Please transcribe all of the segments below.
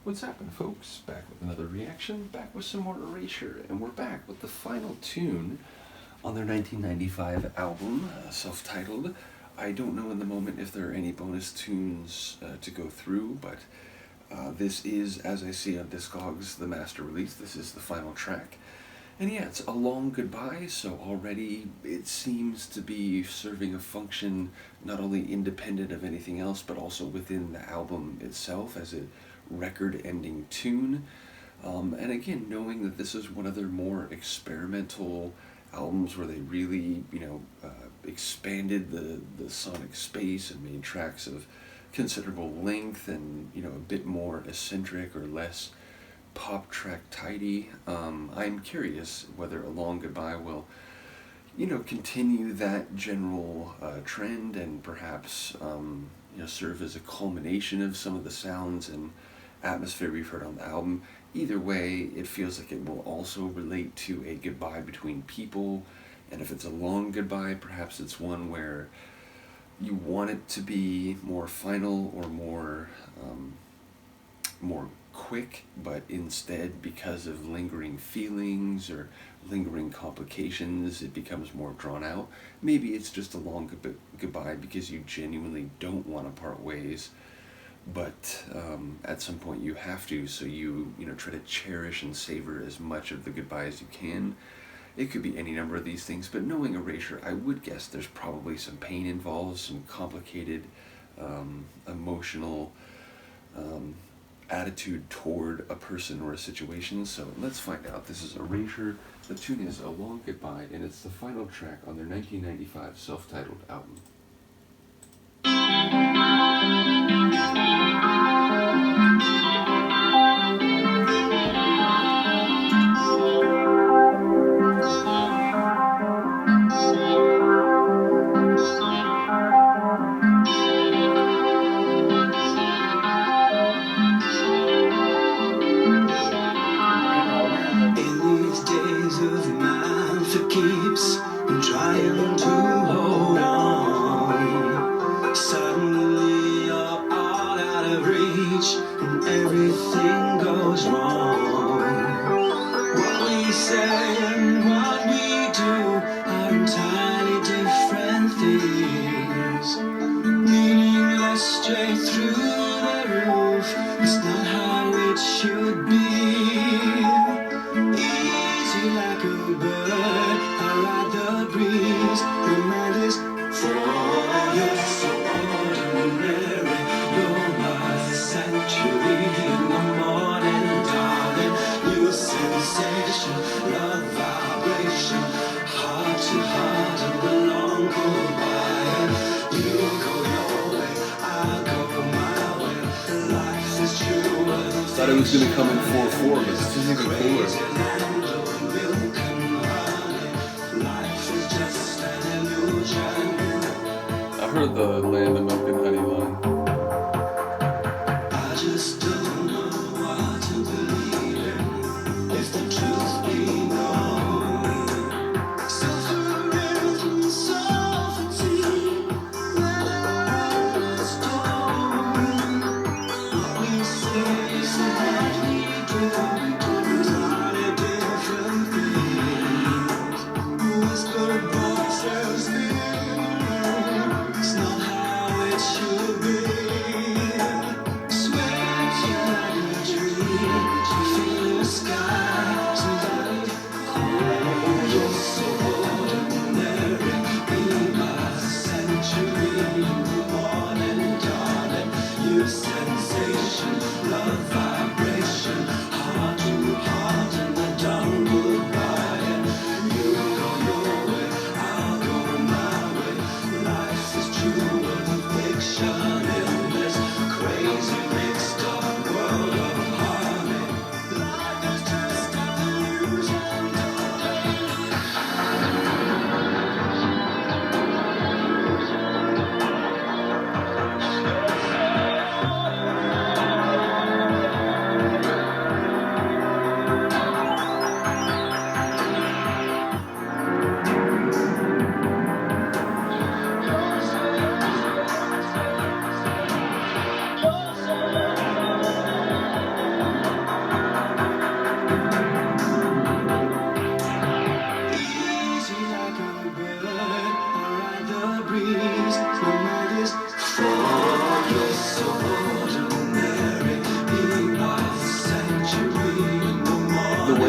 What's happening, folks? Back with another reaction, back with some more Erasure, and we're back with the final tune on their 1995 album, self-titled. I don't know in the moment if there are any bonus tunes to go through, but this is, as I see on Discogs, the master release. This is the final track. And yeah, it's a long goodbye, so already it seems to be serving a function not only independent of anything else, but also within the album itself as a record-ending tune. And again, knowing that this is one of their more experimental albums where they really, expanded the sonic space and made tracks of considerable length and, a bit more eccentric or less pop track tidy. I'm curious whether A Long Goodbye will, continue that general trend and perhaps, serve as a culmination of some of the sounds and atmosphere we've heard on the album. Either way, it feels like it will also relate to a goodbye between people, and if it's a long goodbye, perhaps it's one where you want it to be more final or more quick, but instead, because of lingering feelings or lingering complications, it becomes more drawn out. Maybe it's just a long goodbye because you genuinely don't want to part ways, but at some point you have to, so you try to cherish and savor as much of the goodbye as you can. It could be any number of these things, but knowing Erasure, I would guess there's probably some pain involved, some complicated emotional attitude toward a person or a situation. So let's find out. This is Erasure. The tune is A Long Goodbye, and it's the final track on their 1995 self-titled album. Trying to hold on. Suddenly you're all out of reach, and everything goes wrong. What we say and what we do are entirely different things. Meaningless straight through the roof. It's not how it should be. Easy like a bird, I ride the breeze. Your mind is for you're so ordinary. You're my sanctuary in the morning, darling. New sensation, love vibration, heart to heart and the long goodbye. You go your way, I go my way. Life is true. Thought it was going to come in 4/4, but this is even cooler. I heard the land of milk and honey line. I just don't know what to believe in, if the truth be known. Suffering, sovereignty, never stone. What we say is what we do, entirely different things. Whisper voices. It's not how it should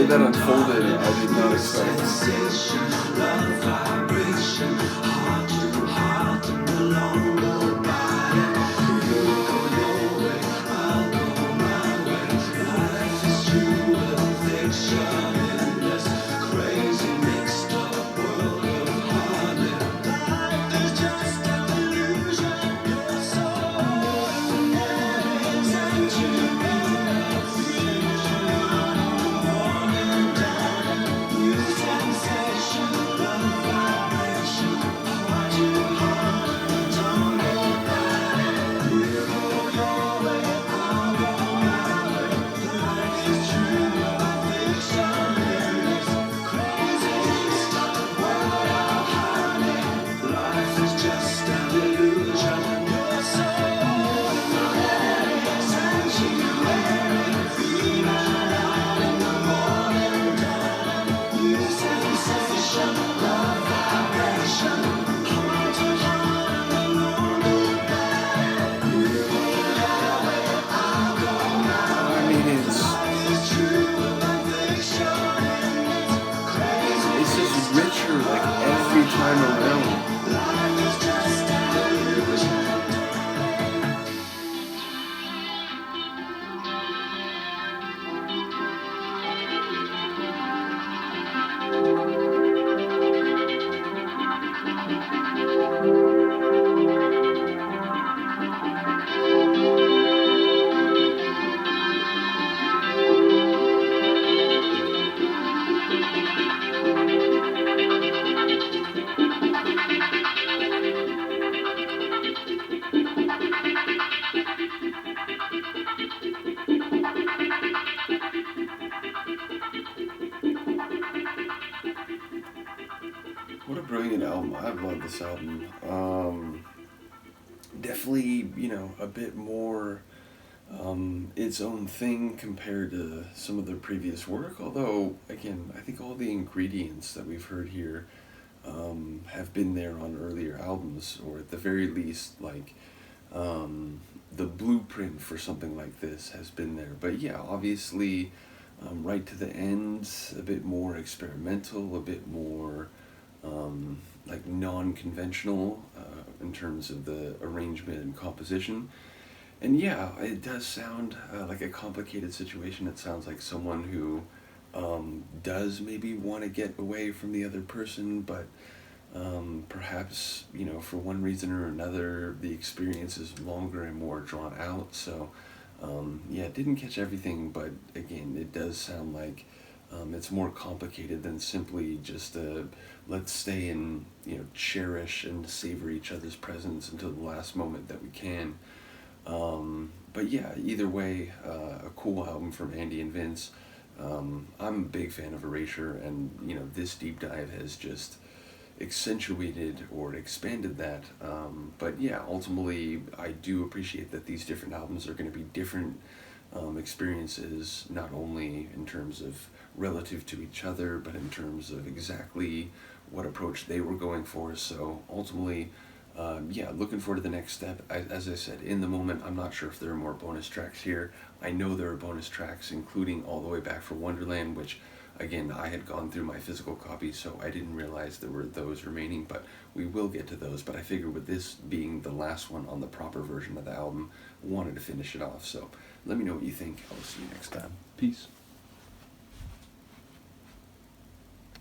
that unfolded, I did not expect. Sensation, love vibration, heart to heart and no longer body. You go your way, I'll go my way. Life is true and fiction in this crazy mixed up world of harmony. Life is just an illusion. You're so ordinary, sanctuary of fusion. Morning dawn, new sensation, love vibration, heart to heart, don't go back. You go your way, I'll go my way. Life is true, fiction in this crazy mixed-up world of harmony. Life is just an illusion. You're so ordinary, sanctuary, feeling out in the morning dawn. New sensation, love vibration, heart to heart, and no longer back. You go your way, I'll go my I mean, it's Life is true, fiction in this crazy just richer like every time around. life is just an illusion. What a brilliant album. I love this album. Definitely, a bit more its own thing compared to some of their previous work. Although, again, I think all the ingredients that we've heard here have been there on earlier albums, or at the very least, like the blueprint for something like this has been there. But yeah, obviously, right to the end, a bit more experimental, a bit more like non-conventional in terms of the arrangement and composition. And yeah, it does sound like a complicated situation. It sounds like someone who does maybe want to get away from the other person, but perhaps, for one reason or another, the experience is longer and more drawn out. So, yeah, it didn't catch everything, but again, it does sound like it's more complicated than simply just let's stay and cherish and savor each other's presence until the last moment that we can. But yeah, either way, a cool album from Andy and Vince. I'm a big fan of Erasure, and this deep dive has just accentuated or expanded that. But yeah, ultimately, I do appreciate that these different albums are going to be different experiences, not only in terms of relative to each other, but in terms of exactly what approach they were going for. So ultimately, yeah, looking forward to the next step. As I said, in the moment, I'm not sure if there are more bonus tracks here. I know there are bonus tracks, including All the Way Back from Wonderland, which, again, I had gone through my physical copy, so I didn't realize there were those remaining, but we will get to those. But I figured with this being the last one on the proper version of the album, wanted to finish it off. So let me know what you think. I'll see you next time. Peace.